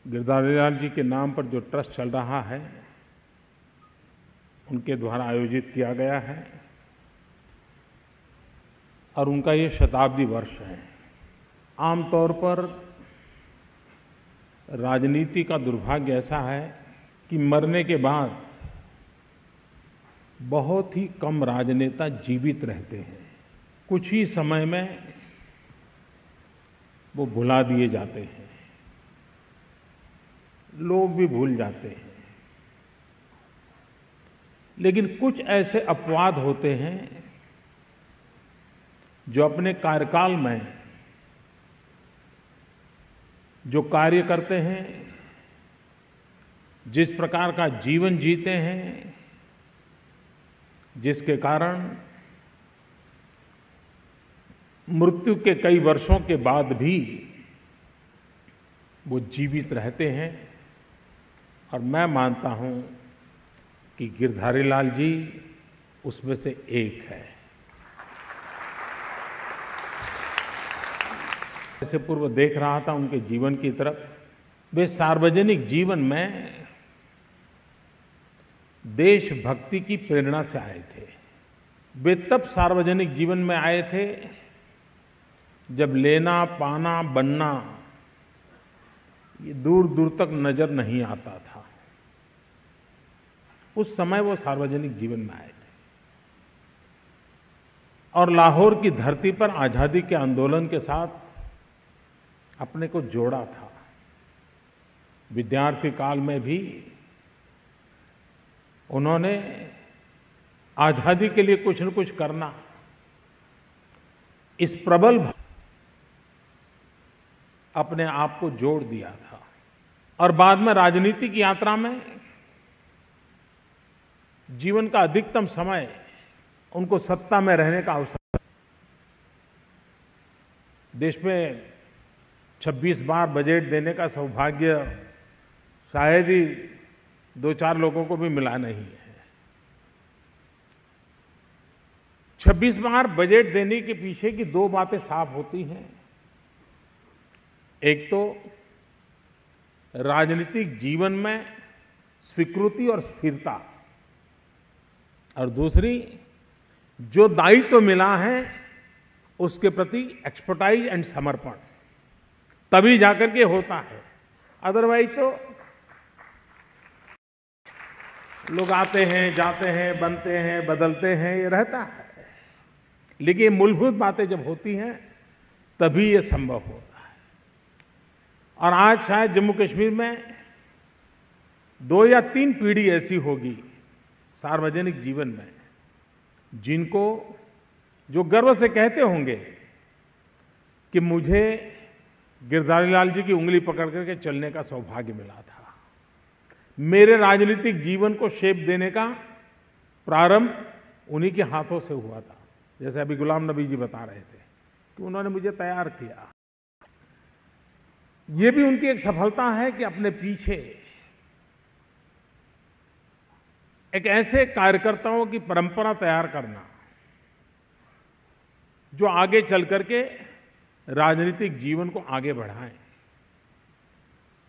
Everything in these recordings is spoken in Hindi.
गिरधारी लाल जी के नाम पर जो ट्रस्ट चल रहा है, उनके द्वारा आयोजित किया गया है और उनका ये शताब्दी वर्ष है। आमतौर पर राजनीति का दुर्भाग्य ऐसा है कि मरने के बाद बहुत ही कम राजनेता जीवित रहते हैं। कुछ ही समय में वो भुला दिए जाते हैं, लोग भी भूल जाते हैं। लेकिन कुछ ऐसे अपवाद होते हैं जो अपने कार्यकाल में जो कार्य करते हैं, जिस प्रकार का जीवन जीते हैं, जिसके कारण मृत्यु के कई वर्षों के बाद भी वो जीवित रहते हैं। और मैं मानता हूं कि गिरधारी लाल जी उसमें से एक है। इससे पूर्व देख रहा था उनके जीवन की तरफ। वे सार्वजनिक जीवन में देशभक्ति की प्रेरणा से आए थे। वे तब सार्वजनिक जीवन में आए थे जब लेना, पाना, बनना ये दूर दूर तक नजर नहीं आता था। उस समय वो सार्वजनिक जीवन में आए थे और लाहौर की धरती पर आजादी के आंदोलन के साथ अपने को जोड़ा था। विद्यार्थी काल में भी उन्होंने आजादी के लिए कुछ न कुछ करना, इस प्रबल अपने आप को जोड़ दिया था। और बाद में राजनीतिक यात्रा में जीवन का अधिकतम समय उनको सत्ता में रहने का अवसर। देश में 26 बार बजट देने का सौभाग्य शायद ही 2-4 लोगों को भी मिला नहीं है। 26 बार बजट देने के पीछे की 2 बातें साफ होती हैं। एक तो राजनीतिक जीवन में स्वीकृति और स्थिरता, और दूसरी जो दायित्व मिला है उसके प्रति एक्सपर्टाइज एंड समर्पण। तभी जाकर के होता है। अदरवाइज तो लोग आते हैं, जाते हैं, बनते हैं, बदलते हैं, ये रहता है। लेकिन ये मूलभूत बातें जब होती हैं तभी ये संभव होता है। और आज शायद जम्मू कश्मीर में 2 या 3 पीढ़ी ऐसी होगी सार्वजनिक जीवन में जिनको जो गर्व से कहते होंगे कि मुझे गिरधारी लाल जी की उंगली पकड़ करके चलने का सौभाग्य मिला था। मेरे राजनीतिक जीवन को शेप देने का प्रारंभ उन्हीं के हाथों से हुआ था। जैसे अभी गुलाम नबी जी बता रहे थे कि उन्होंने मुझे तैयार किया। ये भी उनकी एक सफलता है कि अपने पीछे एक ऐसे कार्यकर्ताओं की परंपरा तैयार करना जो आगे चल करके राजनीतिक जीवन को आगे बढ़ाएं।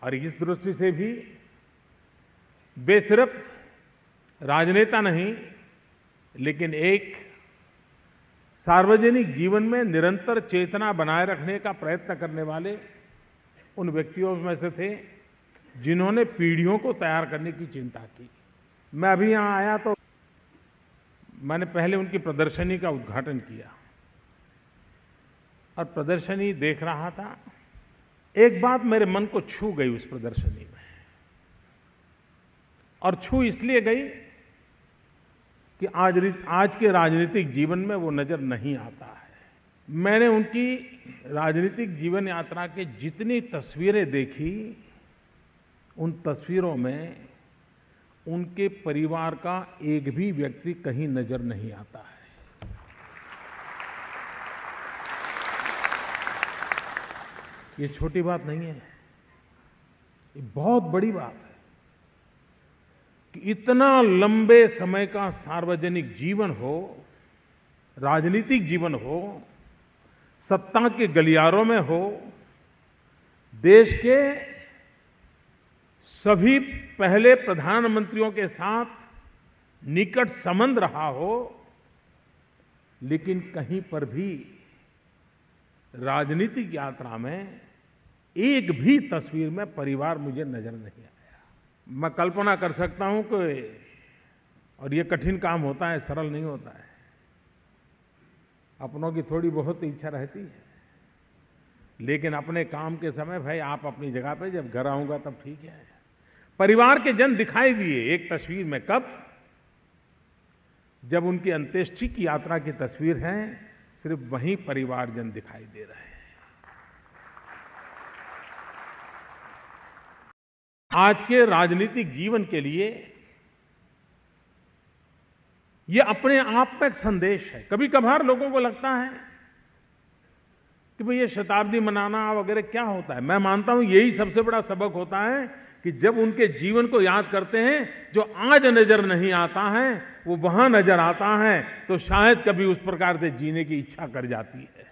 और इस दृष्टि से भी वे सिर्फ राजनेता नहीं, लेकिन एक सार्वजनिक जीवन में निरंतर चेतना बनाए रखने का प्रयत्न करने वाले उन व्यक्तियों में से थे जिन्होंने पीढ़ियों को तैयार करने की चिंता की। मैं अभी यहाँ आया तो मैंने पहले उनकी प्रदर्शनी का उद्घाटन किया और प्रदर्शनी देख रहा था। एक बात मेरे मन को छू गई उस प्रदर्शनी में, और छू इसलिए गई कि आज के राजनीतिक जीवन में वो नजर नहीं आता है। मैंने उनकी राजनीतिक जीवन यात्रा के जितनी तस्वीरें देखी, उन तस्वीरों में उनके परिवार का एक भी व्यक्ति कहीं नजर नहीं आता है। ये छोटी बात नहीं है, ये बहुत बड़ी बात है कि इतना लंबे समय का सार्वजनिक जीवन हो, राजनीतिक जीवन हो, सत्ता के गलियारों में हो, देश के सभी पहले प्रधानमंत्रियों के साथ निकट संबंध रहा हो, लेकिन कहीं पर भी राजनीतिक यात्रा में एक भी तस्वीर में परिवार मुझे नजर नहीं आया। मैं कल्पना कर सकता हूं कि, और ये कठिन काम होता है, सरल नहीं होता है, अपनों की थोड़ी बहुत इच्छा रहती है, लेकिन अपने काम के समय भाई आप अपनी जगह पे, जब घर आऊंगा तब ठीक है। परिवार के जन दिखाई दिए एक तस्वीर में, कब? जब उनकी अंत्येष्टि की यात्रा की तस्वीर है, सिर्फ वहीं परिवारजन दिखाई दे रहे हैं। आज के राजनीतिक जीवन के लिए ये अपने आप में एक संदेश है। कभी कभार लोगों को लगता है कि भाई ये शताब्दी मनाना वगैरह क्या होता है। मैं मानता हूं यही सबसे बड़ा सबक होता है कि जब उनके जीवन को याद करते हैं, जो आज नजर नहीं आता है वो वहां नजर आता है, तो शायद कभी उस प्रकार से जीने की इच्छा कर जाती है,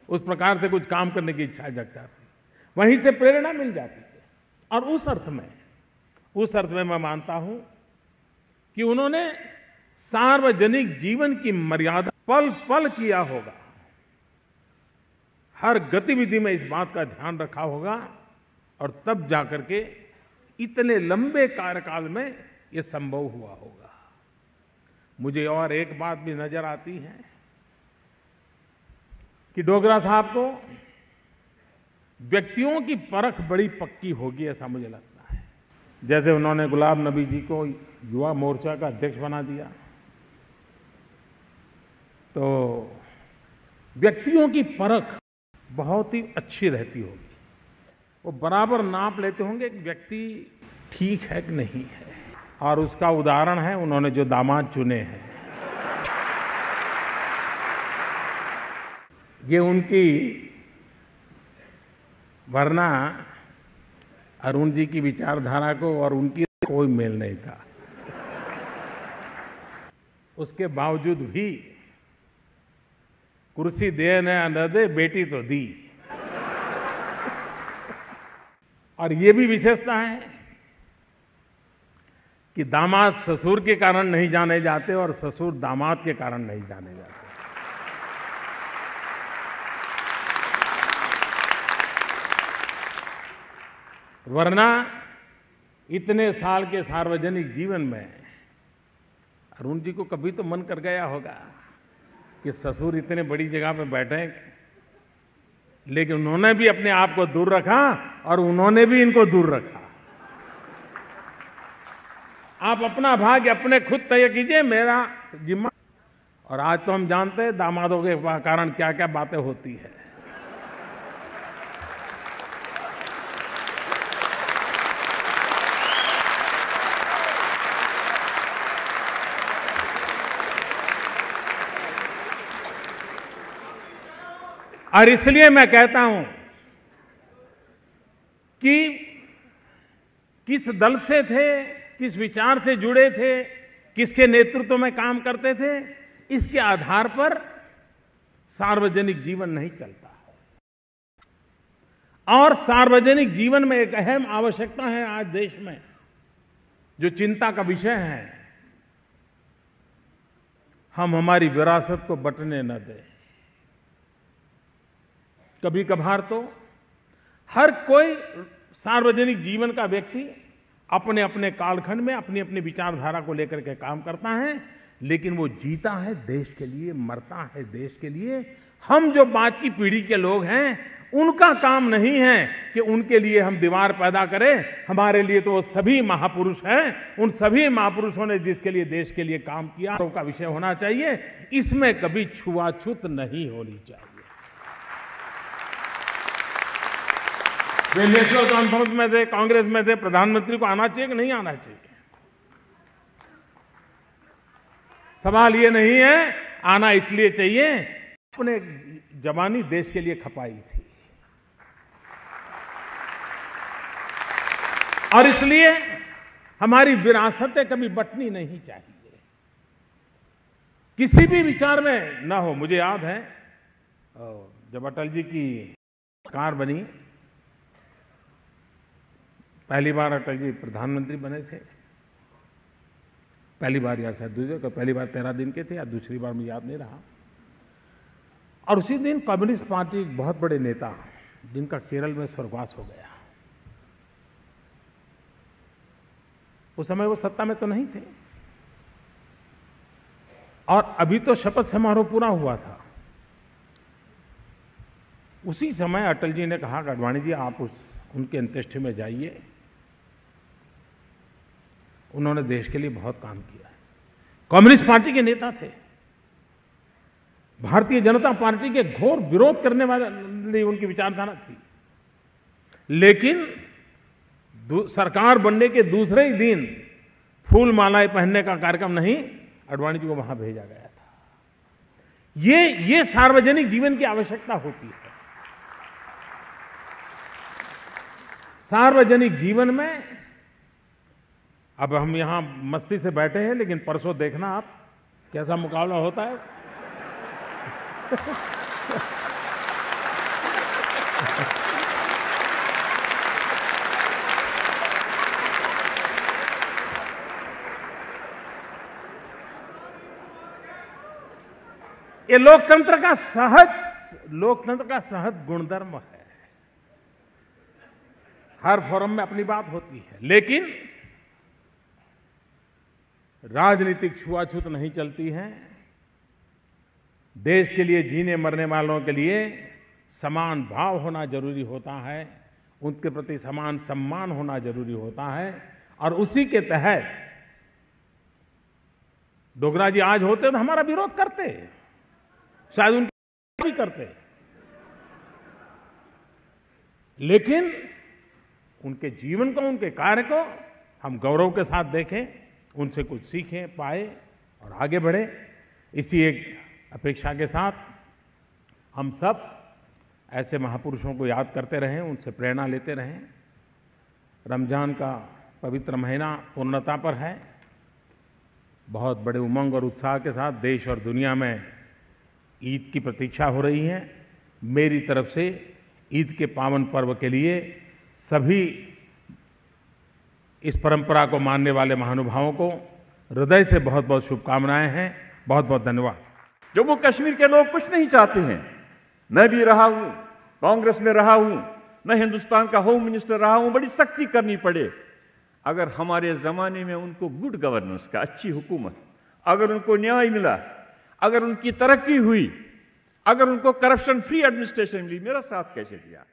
उस प्रकार से कुछ काम करने की इच्छा जग जाती है, वहीं से प्रेरणा मिल जाती है। और उस अर्थ में मैं मानता हूं कि उन्होंने सार्वजनिक जीवन की मर्यादा पल पल किया होगा, हर गतिविधि में इस बात का ध्यान रखा होगा, और तब जाकर के इतने लंबे कार्यकाल में यह संभव हुआ होगा। मुझे और एक बात भी नजर आती है कि डोगरा साहब को व्यक्तियों की परख बड़ी पक्की होगी, ऐसा मुझे लगता है। जैसे उन्होंने गुलाम नबी जी को युवा मोर्चा का अध्यक्ष बना दिया, तो व्यक्तियों की परख बहुत ही अच्छी रहती होगी। वो बराबर नाप लेते होंगे कि व्यक्ति ठीक है कि नहीं है, और उसका उदाहरण है उन्होंने जो दामाद चुने हैं। ये उनकी, वरना अरुण जी की विचारधारा को और उनकी कोई मेल नहीं था। उसके बावजूद भी कुर्सी दे न दे, बेटी तो दी। और ये भी विशेषता है कि दामाद ससुर के कारण नहीं जाने जाते और ससुर दामाद के कारण नहीं जाने जाते। वरना इतने साल के सार्वजनिक जीवन में अरुण जी को कभी तो मन कर गया होगा कि ससुर इतने बड़ी जगह पे बैठे, लेकिन उन्होंने भी अपने आप को दूर रखा और उन्होंने भी इनको दूर रखा। आप अपना भाग्य अपने खुद तय कीजिए, मेरा जिम्मा। और आज तो हम जानते हैं दामादों के कारण क्या क्या बातें होती है। और इसलिए मैं कहता हूं कि किस दल से थे, किस विचार से जुड़े थे, किसके नेतृत्व में काम करते थे, इसके आधार पर सार्वजनिक जीवन नहीं चलता। और सार्वजनिक जीवन में एक अहम आवश्यकता है आज देश में, जो चिंता का विषय है, हम हमारी विरासत को बंटने न दें। कभी कभार तो हर कोई सार्वजनिक जीवन का व्यक्ति अपने अपने कालखंड में अपनी अपनी विचारधारा को लेकर के काम करता है, लेकिन वो जीता है देश के लिए, मरता है देश के लिए। हम जो बाद की पीढ़ी के लोग हैं, उनका काम नहीं है कि उनके लिए हम दीवार पैदा करें। हमारे लिए तो वो सभी महापुरुष हैं। उन सभी महापुरुषों ने जिसके लिए देश के लिए काम किया, तो का विषय होना चाहिए। इसमें कभी छुआछूत नहीं होनी चाहिए। वे नेशनल कॉन्फ्रेंस में थे, कांग्रेस में थे, प्रधानमंत्री को आना चाहिए कि नहीं आना चाहिए? सवाल ये नहीं है, आना इसलिए चाहिए अपने जवानी देश के लिए खपाई थी, और इसलिए हमारी विरासतें कभी बंटनी नहीं चाहिए, किसी भी विचार में ना हो। मुझे याद है जब अटल जी की सरकार बनी, पहली बार अटल जी प्रधानमंत्री बने थे, पहली बार या शायद दूसरी, तो पहली बार 13 दिन के थे या दूसरी बार मुझे याद नहीं रहा। और उसी दिन कम्युनिस्ट पार्टी एक बहुत बड़े नेता जिनका केरल में स्वर्गवास हो गया, उस समय वो सत्ता में तो नहीं थे और अभी तो शपथ समारोह पूरा हुआ था। उसी समय अटल जी ने कहा कि आडवाणी जी आप उनके अंत्येष्टि में जाइए, उन्होंने देश के लिए बहुत काम किया है। कम्युनिस्ट पार्टी के नेता थे, भारतीय जनता पार्टी के घोर विरोध करने वाली उनकी विचारधारा थी, लेकिन सरकार बनने के दूसरे ही दिन फूल मालाएं पहनने का कार्यक्रम नहीं, आडवाणी जी को वहां भेजा गया था। ये सार्वजनिक जीवन की आवश्यकता होती है। सार्वजनिक जीवन में अब हम यहां मस्ती से बैठे हैं, लेकिन परसों देखना आप कैसा मुकाबला होता है। ये लोकतंत्र का सहज गुणधर्म है। हर फोरम में अपनी बात होती है, लेकिन राजनीतिक छुआछूत नहीं चलती है। देश के लिए जीने मरने वालों के लिए समान भाव होना जरूरी होता है, उनके प्रति समान सम्मान होना जरूरी होता है। और उसी के तहत डोगरा जी आज होते तो हमारा विरोध करते, शायद उनके भी करते, लेकिन उनके जीवन को, उनके कार्य को हम गौरव के साथ देखें, उनसे कुछ सीखें, पाए और आगे बढ़े। इसी एक अपेक्षा के साथ हम सब ऐसे महापुरुषों को याद करते रहें, उनसे प्रेरणा लेते रहें। रमजान का पवित्र महीना पूर्णता पर है। बहुत बड़े उमंग और उत्साह के साथ देश और दुनिया में ईद की प्रतीक्षा हो रही है। मेरी तरफ से ईद के पावन पर्व के लिए सभी इस परंपरा को मानने वाले महानुभावों को हृदय से बहुत बहुत शुभकामनाएं हैं। बहुत बहुत धन्यवाद। जम्मू कश्मीर के लोग कुछ नहीं चाहते हैं। मैं भी रहा हूं, कांग्रेस में रहा हूं, मैं हिंदुस्तान का होम मिनिस्टर रहा हूं। बड़ी सख्ती करनी पड़े। अगर हमारे जमाने में उनको गुड गवर्नेंस का, अच्छी हुकूमत, अगर उनको न्याय मिला, अगर उनकी तरक्की हुई, अगर उनको करप्शन फ्री एडमिनिस्ट्रेशन मिली, मेरा साथ कैसे दिया?